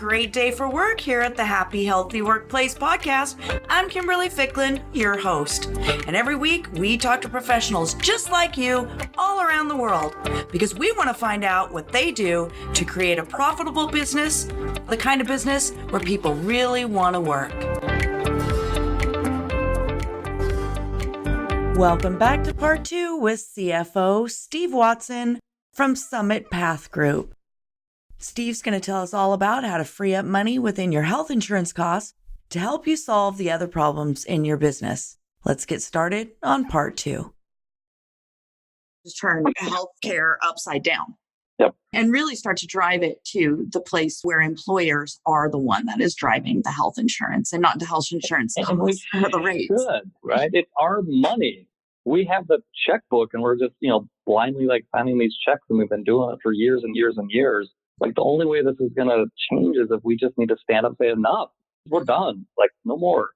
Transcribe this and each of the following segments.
great day for work here at the Happy Healthy Workplace podcast. I'm Kimberly Ficklin, your host. And every week we talk to professionals just like you all around the world because we want to find out what they do to create a profitable business, the kind of business where people really want to work. Welcome back to part 2 with CFO Steve Watson from Summit Path Group. Steve's going to tell us all about how to free up money within your health insurance costs to help you solve the other problems in your business. Let's get started on part 2. Just turn healthcare upside down. Yep. And really start to drive it to the place where employers are the one that is driving the health insurance and not the health insurance costs or the rates. Should, right? It's our money. We have the checkbook and we're just, blindly signing these checks, and we've been doing it for years and years and years. The only way this is going to change is if we just need to stand up and say, enough. We're done. No more.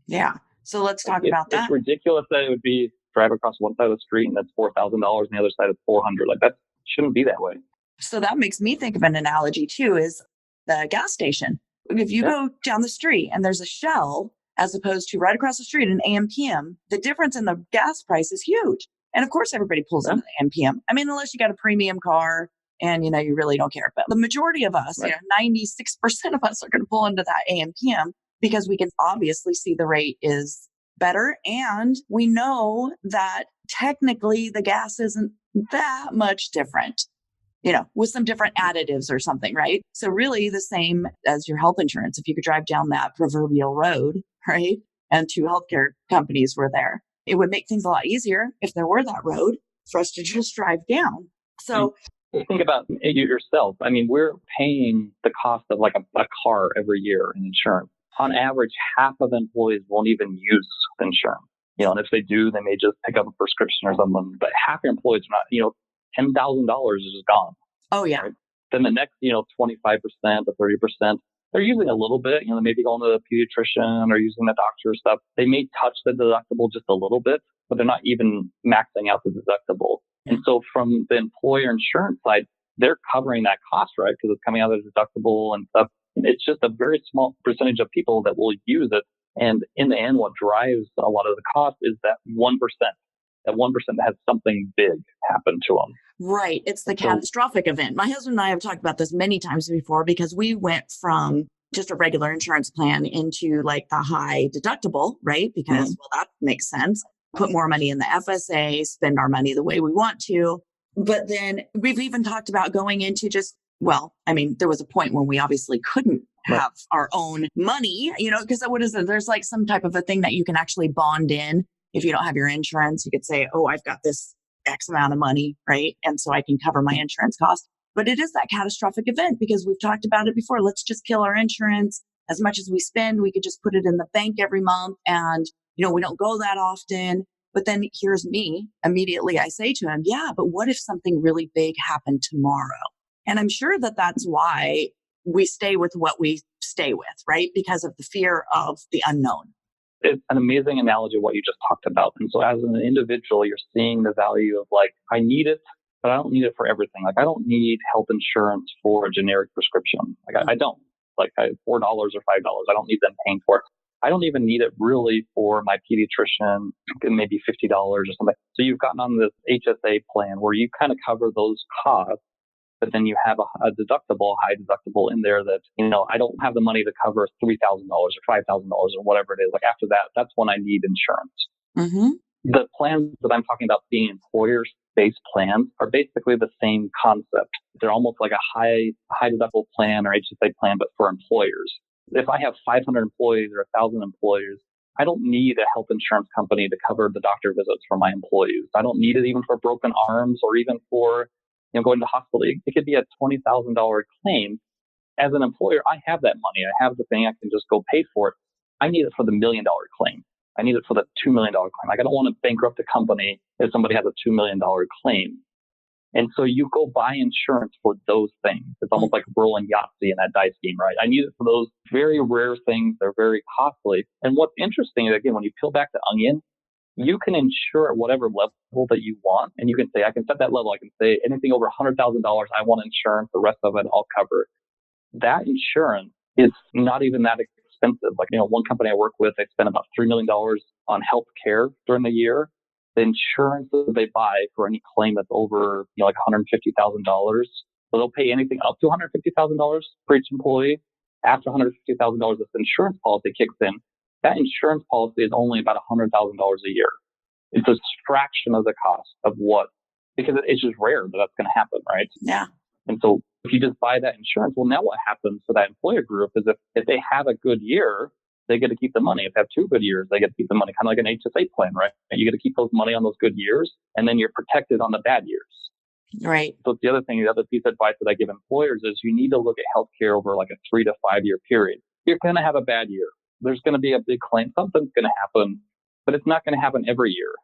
Yeah. So let's talk about that. It's ridiculous that it would be drive across one side of the street and that's $4,000 and the other side is $400. That shouldn't be that way. So that makes me think of an analogy too, is the gas station. If you go down the street and there's a Shell as opposed to right across the street an AM/PM, the difference in the gas price is huge. And of course, everybody pulls into the AM/PM. I mean, unless you got a premium car and, you really don't care. But the majority of us, 96% of us are going to pull into that AM/PM because we can obviously see the rate is better. And we know that technically the gas isn't that much different, with some different additives or something, right? So really the same as your health insurance. If you could drive down that proverbial road, right? And 2 healthcare companies were there, it would make things a lot easier if there were that road for us to just drive down. So think about yourself. I mean, we're paying the cost of a car every year in insurance. On average, half of employees won't even use insurance. And if they do, they may just pick up a prescription or something. But half your employees are not, $10,000 is just gone. Oh, yeah. Right? Then the next, 25% to 30%, they're using a little bit, maybe going to the pediatrician or using the doctor stuff. They may touch the deductible just a little bit, but they're not even maxing out the deductible. And so from the employer insurance side, they're covering that cost, right? Because it's coming out of the deductible and stuff. It's just a very small percentage of people that will use it. And in the end, what drives a lot of the cost is that 1%. That 1% that has something big happen to them. Right. It's the catastrophic event. My husband and I have talked about this many times before because we went from just a regular insurance plan into the high deductible, right? Because, that makes sense. Put more money in the FSA, spend our money the way we want to. But then we've even talked about going into there was a point when we obviously couldn't have our own money, because what is it? There's some type of a thing that you can actually bond in. If you don't have your insurance, you could say, I've got this X amount of money, right? And so I can cover my insurance costs. But it is that catastrophic event because we've talked about it before. Let's just kill our insurance. As much as we spend, we could just put it in the bank every month. And, we don't go that often. But then here's me. Immediately I say to him, yeah, but what if something really big happened tomorrow? And I'm sure that that's why we stay with what we stay with, right? Because of the fear of the unknown. It's an amazing analogy of what you just talked about. And so as an individual, you're seeing the value of I need it, but I don't need it for everything. I don't need health insurance for a generic prescription. I don't. $4 or $5. I don't need them paying for it. I don't even need it really for my pediatrician, maybe $50 or something. So you've gotten on this HSA plan where you kind of cover those costs, but then you have a high deductible in there that, I don't have the money to cover $3,000 or $5,000 or whatever it is. After that, that's when I need insurance. Mm-hmm. The plans that I'm talking about being employer-based plans are basically the same concept. They're almost like a high deductible plan or HSA plan, but for employers. If I have 500 employees or 1,000 employees, I don't need a health insurance company to cover the doctor visits for my employees. I don't need it even for broken arms or even for going to the hospital. It could be a $20,000 claim. As an employer, I have that money. I have the thing. I can just go pay for it. I need it for the $1 million claim. I need it for the $2 million claim. I don't want to bankrupt a company if somebody has a $2 million claim. And so you go buy insurance for those things. It's almost like rolling Yahtzee in that dice game, right? I need it for those very rare things. They're very costly. And what's interesting is, again, when you peel back the onion, you can insure at whatever level that you want. And you can say, I can set that level. I can say anything over $100,000, I want insurance. The rest of it, I'll cover. That insurance it's not even that expensive. Like, one company I work with, they spend about $3 million on health care during the year. The insurance that they buy for any claim that's over, like $150,000. So they'll pay anything up to $150,000 for each employee. After $150,000, this insurance policy kicks in. That insurance policy is only about $100,000 a year. It's a fraction of the cost of because it's just rare that that's going to happen, right? Yeah. And so if you just buy that insurance, well, now what happens for that employer group is if they have a good year, they get to keep the money. If they have 2 good years, they get to keep the money, kind of like an HSA plan, right? You get to keep those money on those good years, and then you're protected on the bad years. Right. So the other piece of advice that I give employers is you need to look at healthcare over like a 3 to 5 year period. You're going to have a bad year. There's going to be a big claim. Something's going to happen, but it's not going to happen every year,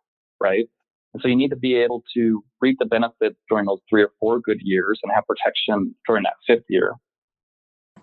right? And so you need to be able to reap the benefits during those 3 or 4 good years and have protection during that 5th year.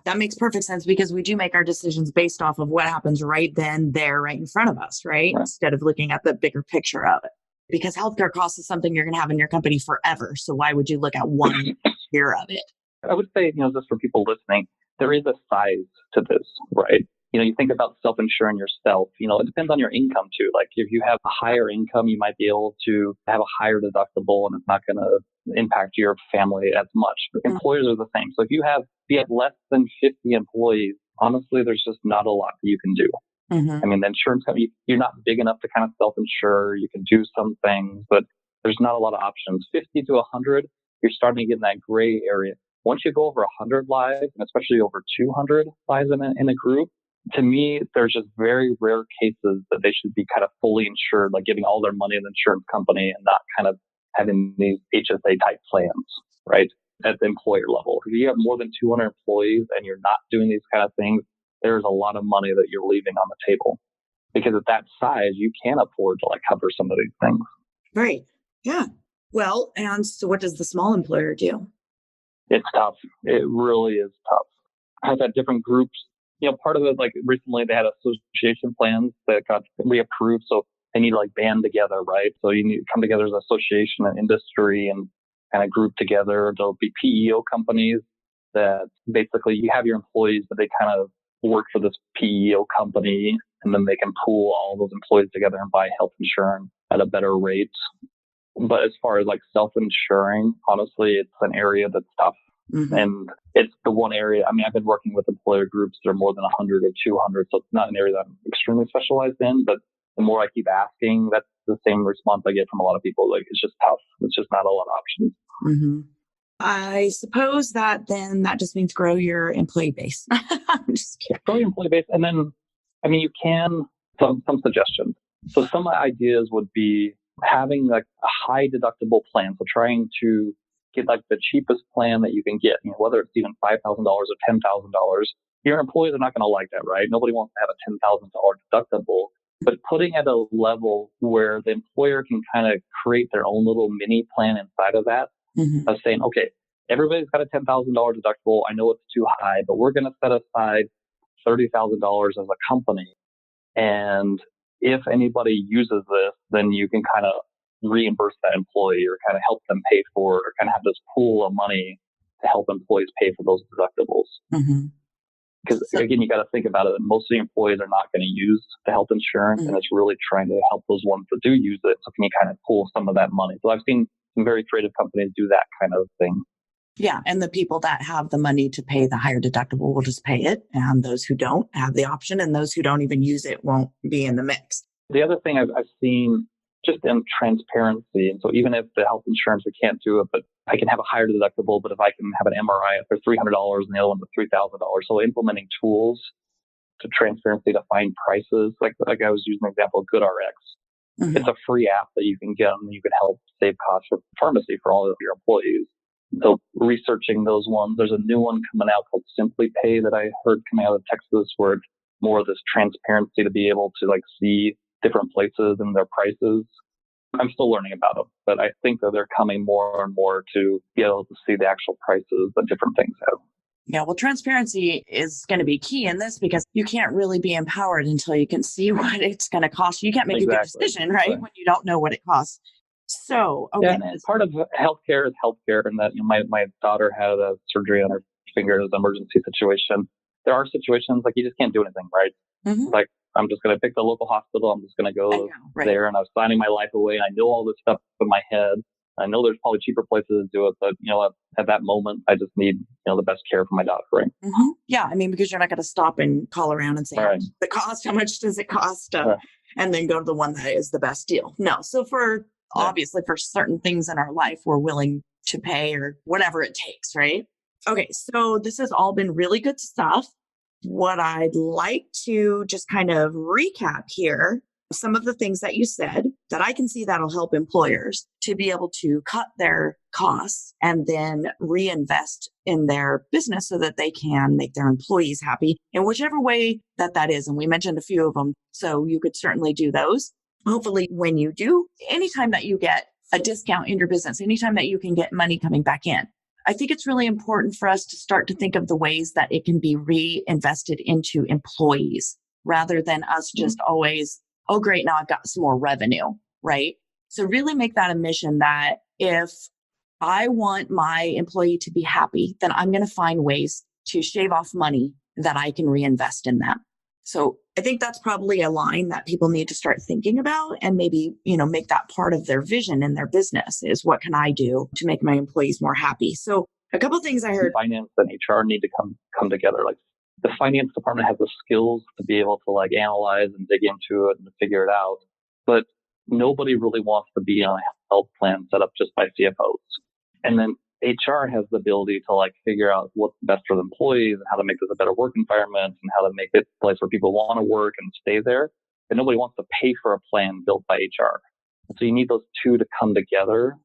That makes perfect sense because we do make our decisions based off of what happens right then, there, right in front of us, right? Instead of looking at the bigger picture of it. Because healthcare costs is something you're going to have in your company forever. So why would you look at 1 year of it? I would say, just for people listening, there is a size to this, right? You think about self-insuring yourself, it depends on your income too. Like if you have a higher income, you might be able to have a higher deductible and it's not going to impact your family as much. But employers are the same. So if you have less than 50 employees, honestly, there's just not a lot that you can do. Mm-hmm. I mean, the insurance company, you're not big enough to kind of self-insure. You can do some things, but there's not a lot of options. 50 to 100, you're starting to get in that gray area. Once you go over 100 lives, and especially over 200 lives in a group, to me, there's just very rare cases that they should be kind of fully insured, like giving all their money to the insurance company and not kind of having these HSA type plans, right? At the employer level. If you have more than 200 employees and you're not doing these kind of things, there's a lot of money that you're leaving on the table. Because at that size, you can afford to cover some of these things. Right. Yeah. Well, and so what does the small employer do? It's tough. It really is tough. I've had different groups. Part of it, recently they had association plans that got reapproved. So they need to band together, right? So you need to come together as an association and industry and kind of group together. There'll be PEO companies that basically you have your employees, but they kind of work for this PEO company, and then they can pool all those employees together and buy health insurance at a better rate. But as far as self-insuring, honestly, it's an area that's tough. Mm-hmm. And it's the one area, I've been working with employer groups that are more than 100 or 200, so it's not an area that I'm extremely specialized in, but the more I keep asking, that's the same response I get from a lot of people. It's just tough. It's just not a lot of options. Mm-hmm. I suppose that then that just means grow your employee base. I'm just kidding. Grow your employee base. And then, you can, some suggestions. So some ideas would be having a high deductible plan. So trying to get the cheapest plan that you can get, whether it's even $5,000 or $10,000. Your employees are not going to like that, right? Nobody wants to have a $10,000 deductible. But putting at a level where the employer can kind of create their own little mini plan inside of that, mm-hmm. of saying, okay, everybody's got a $10,000 deductible. I know it's too high, but we're going to set aside $30,000 as a company. And if anybody uses this, then you can kind of reimburse that employee or kind of help them pay for it, or kind of have this pool of money to help employees pay for those deductibles. Mm-hmm. Because again, you got to think about it. Most of the employees are not going to use the health insurance, and it's really trying to help those ones that do use it. So can you kind of pull some of that money? So I've seen some very creative companies do that kind of thing. Yeah. And the people that have the money to pay the higher deductible will just pay it. And those who don't have the option, and those who don't even use it won't be in the mix. The other thing I've seen just in transparency. And so even if the health insurance, we can't do it, but I can have a higher deductible, but if I can have an MRI for $300 and the other one for $3,000. So implementing tools to transparency to find prices. Like I was using the example of GoodRx. Mm-hmm. It's a free app that you can get, and you can help save costs for pharmacy for all of your employees. So researching those ones, there's a new one coming out called Simply Pay that I heard coming out of Texas, where it's more of this transparency to be able to see different places and their prices. I'm still learning about them, but I think that they're coming more and more to be able to see the actual prices that different things have. Yeah, well, transparency is going to be key in this, because you can't really be empowered until you can see what it's going to cost you. You can't make a good decision, right? When you don't know what it costs. So, okay. Yeah, and part of healthcare is healthcare, and that my daughter had a surgery on her finger as an emergency situation. there are situations like you just can't do anything, right? Mm-hmm. Like, I'm just going to pick the local hospital. I'm just going to go Right. there, and I was signing my life away. And I know all this stuff in my head. I know there's probably cheaper places to do it, but at that moment, I just need the best care for my dog, right? Mm-hmm. Yeah, I mean, because you're not going to stop and call around and say, Right. the cost, how much does it cost? And then go to the one that is the best deal. No. So obviously for certain things in our life, we're willing to pay or whatever it takes, right? Okay. So this has all been really good stuff. What I'd like to just kind of recap here, some of the things that you said that I can see that'll help employers to be able to cut their costs and then reinvest in their business so that they can make their employees happy in whichever way that is. And we mentioned a few of them. So you could certainly do those. Hopefully when you do, anytime that you get a discount in your business, anytime that you can get money coming back in, I think it's really important for us to start to think of the ways that it can be reinvested into employees rather than us just always, oh, great, now I've got some more revenue, right? So really make that a mission that if I want my employee to be happy, then I'm going to find ways to shave off money that I can reinvest in them. So I think that's probably a line that people need to start thinking about and maybe, make that part of their vision in their business is what can I do to make my employees more happy? So a couple of things I heard. Finance and HR need to come together. Like the finance department has the skills to be able to analyze and dig into it and to figure it out. But nobody really wants to be on a health plan set up just by CFOs. And then HR has the ability to figure out what's best for the employees and how to make this a better work environment and how to make it a place where people want to work and stay there. But nobody wants to pay for a plan built by HR. So you need those two to come together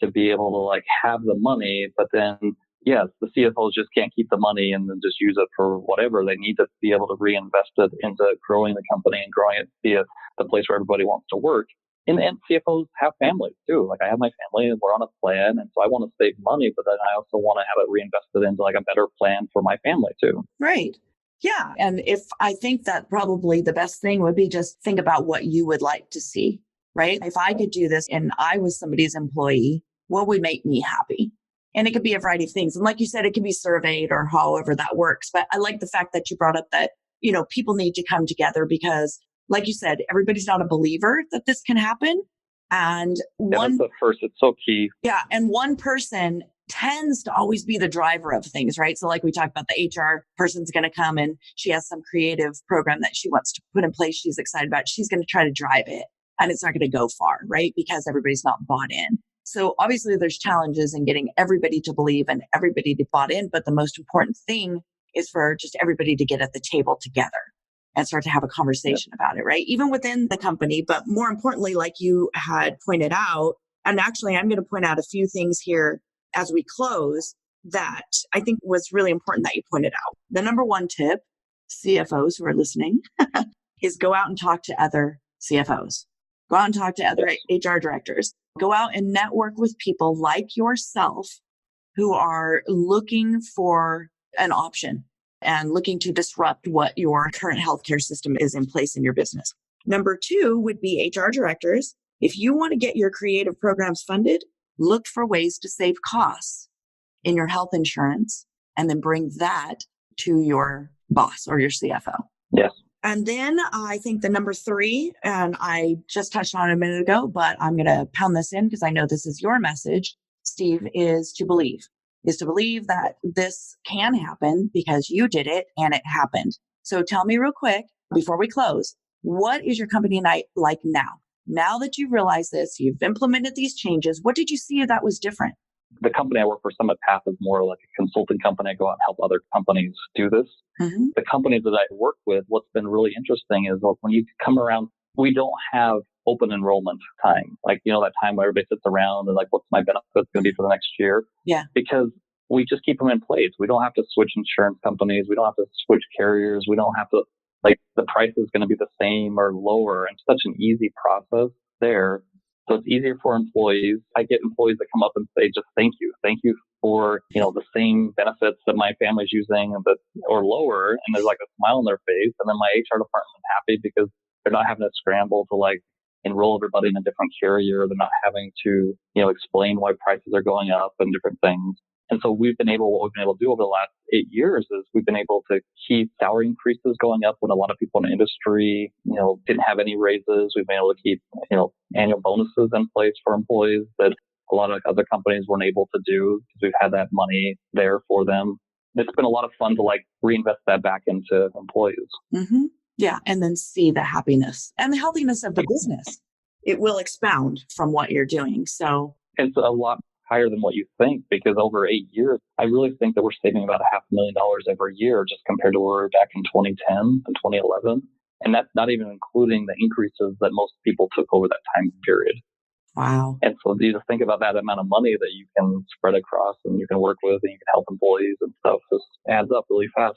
to be able to have the money, but then yes, the CFOs just can't keep the money and then just use it for whatever. They need to be able to reinvest it into growing the company and growing it to be the place where everybody wants to work. And CFOs have families too. I have my family and we're on a plan. And so I want to save money, but then I also want to have it reinvested into a better plan for my family too. Right. Yeah. And I think that probably the best thing would be just think about what you would like to see, right? If I could do this and I was somebody's employee, what would make me happy? And it could be a variety of things. And like you said, it can be surveyed or however that works. But I like the fact that you brought up that, people need to come together because like you said, everybody's not a believer that this can happen. And that's the first, it's so key. Yeah. And one person tends to always be the driver of things, right? So like we talked about, the HR person's going to come and she has some creative program that she wants to put in place. She's excited about it. She's going to try to drive it and it's not going to go far, right? Because everybody's not bought in. So obviously there's challenges in getting everybody to believe and everybody to bought in. But the most important thing is for just everybody to get at the table together and start to have a conversation about it, right? Even within the company, but more importantly, like you had pointed out, and actually I'm going to point out a few things here as we close that I think was really important that you pointed out. The number one tip, CFOs who are listening, is go out and talk to other CFOs. Go out and talk to other HR directors. Go out and network with people like yourself who are looking for an option and looking to disrupt what your current healthcare system is in place in your business. Number two would be HR directors. If you want to get your creative programs funded, look for ways to save costs in your health insurance and then bring that to your boss or your CFO. Yes. And then I think the number three, and I just touched on it a minute ago, but I'm going to pound this in because I know this is your message, Steve, is to believe that this can happen because you did it and it happened. So tell me real quick before we close, what is your company night like now? Now that you've realized this, you've implemented these changes, what did you see that was different? The company I work for, Summit Path, is more like a consulting company. I go out and help other companies do this. Mm-hmm. The companies that I work with, what's been really interesting is when you come around, we don't have open enrollment time. That time where everybody sits around and what's my benefits going to be for the next year? Yeah. Because we just keep them in place. We don't have to switch insurance companies. We don't have to switch carriers. We don't have to, the price is going to be the same or lower. And such an easy process there. So it's easier for employees. I get employees that come up and say, just thank you. Thank you for, the same benefits that my family's using or lower. And there's a smile on their face. And then my HR department is happy because they're not having to scramble to enroll everybody in a different carrier. They're not having to, explain why prices are going up and different things. And so what we've been able to do over the last 8 years is we've been able to keep salary increases going up when a lot of people in the industry, didn't have any raises. We've been able to keep, annual bonuses in place for employees that a lot of other companies weren't able to do because we've had that money there for them. It's been a lot of fun to reinvest that back into employees. Mm-hmm. Yeah. And then see the happiness and the healthiness of the business. It will expound from what you're doing. So it's a lot higher than what you think, because over 8 years, I really think that we're saving about $500,000 every year just compared to where we were back in 2010 and 2011. And that's not even including the increases that most people took over that time period. Wow. And so you just think about that amount of money that you can spread across and you can work with and you can help employees and stuff. Just adds up really fast.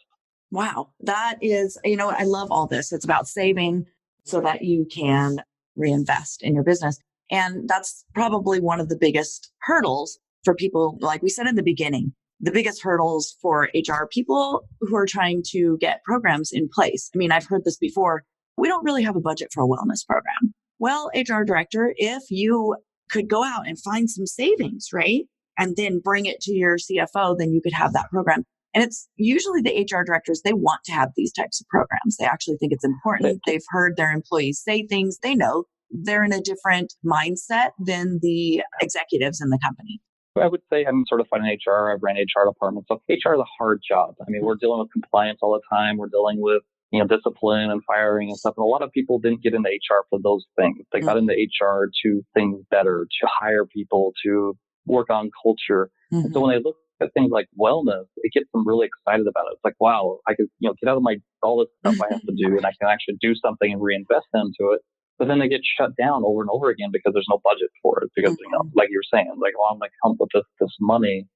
Wow. That is, I love all this. It's about saving so that you can reinvest in your business. And that's probably one of the biggest hurdles for people, like we said in the beginning, the biggest hurdles for HR people who are trying to get programs in place. I mean, I've heard this before. We don't really have a budget for a wellness program. Well, HR director, if you could go out and find some savings, right? And then bring it to your CFO, then you could have that program. And it's usually the HR directors, they want to have these types of programs. They actually think it's important. They've heard their employees say things. They know they're in a different mindset than the executives in the company. I would say I'm certified in HR. I've ran HR departments. So HR is a hard job. I mean, we're dealing with compliance all the time. We're dealing with, discipline and firing and stuff. And a lot of people didn't get into HR for those things. They got into HR to things better, to hire people, to work on culture. Mm-hmm. And so when they look at things like wellness, it gets them really excited about it. It's like, wow, I could, get out of all this stuff I have to do and I can actually do something and reinvest into it. But then they get shut down over and over again because there's no budget for it. Because, like you were saying, I'm going to come up with this money.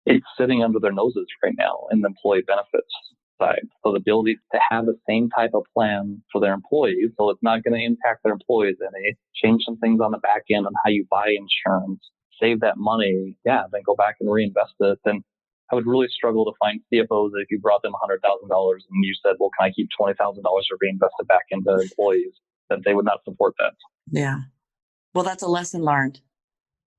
It's sitting under their noses right now in the employee benefits side. So the ability to have the same type of plan for their employees, so it's not going to impact their employees any, change some things on the back end on how you buy insurance, save that money, then go back and reinvest it. And I would really struggle to find CFOs that if you brought them $100,000 and you said, well, can I keep $20,000 to reinvest it back into employees, that they would not support that. Yeah. Well, that's a lesson learned.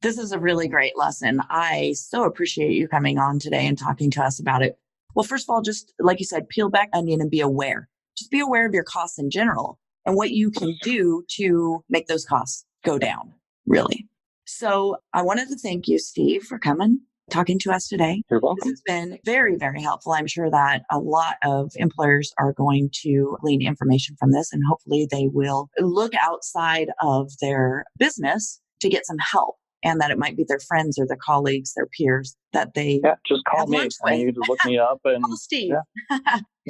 This is a really great lesson. I so appreciate you coming on today and talking to us about it. Well, first of all, just like you said, peel back onion and be aware. Just be aware of your costs in general and what you can do to make those costs go down, really. So I wanted to thank you, Steve, for coming, talking to us today. You're welcome. This has been very, very helpful. I'm sure that a lot of employers are going to glean information from this, and hopefully they will look outside of their business to get some help, and that it might be their friends or their colleagues, their peers that they just call me. You can just look me up and call Steve.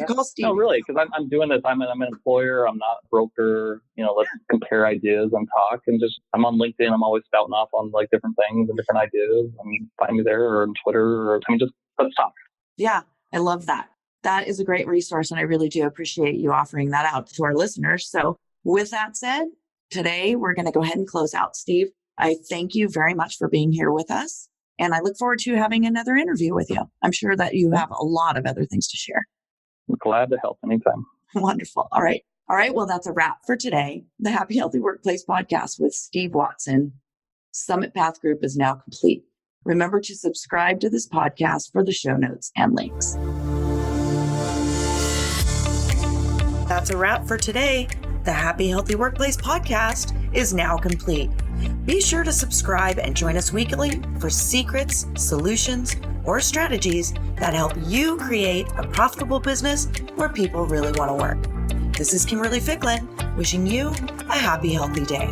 Call Steve. No, really, because I'm doing this. I'm an employer. I'm not a broker. Let's compare ideas and talk. And just I'm on LinkedIn. I'm always spouting off on different things and different ideas. Find me there or on Twitter or just let's talk. Yeah, I love that. That is a great resource, and I really do appreciate you offering that out to our listeners. So, with that said, today we're going to go ahead and close out, Steve. I thank you very much for being here with us, and I look forward to having another interview with you. I'm sure that you have a lot of other things to share. I'm glad to help anytime. Wonderful. All right. Well, that's a wrap for today. The Happy Healthy Workplace podcast with Steve Watson. Summit Path Group is now complete. Remember to subscribe to this podcast for the show notes and links. That's a wrap for today. The Happy Healthy Workplace podcast is now complete. Be sure to subscribe and join us weekly for secrets, solutions, or strategies that help you create a profitable business where people really want to work. This is Kimberly Ficklin, wishing you a happy, healthy day.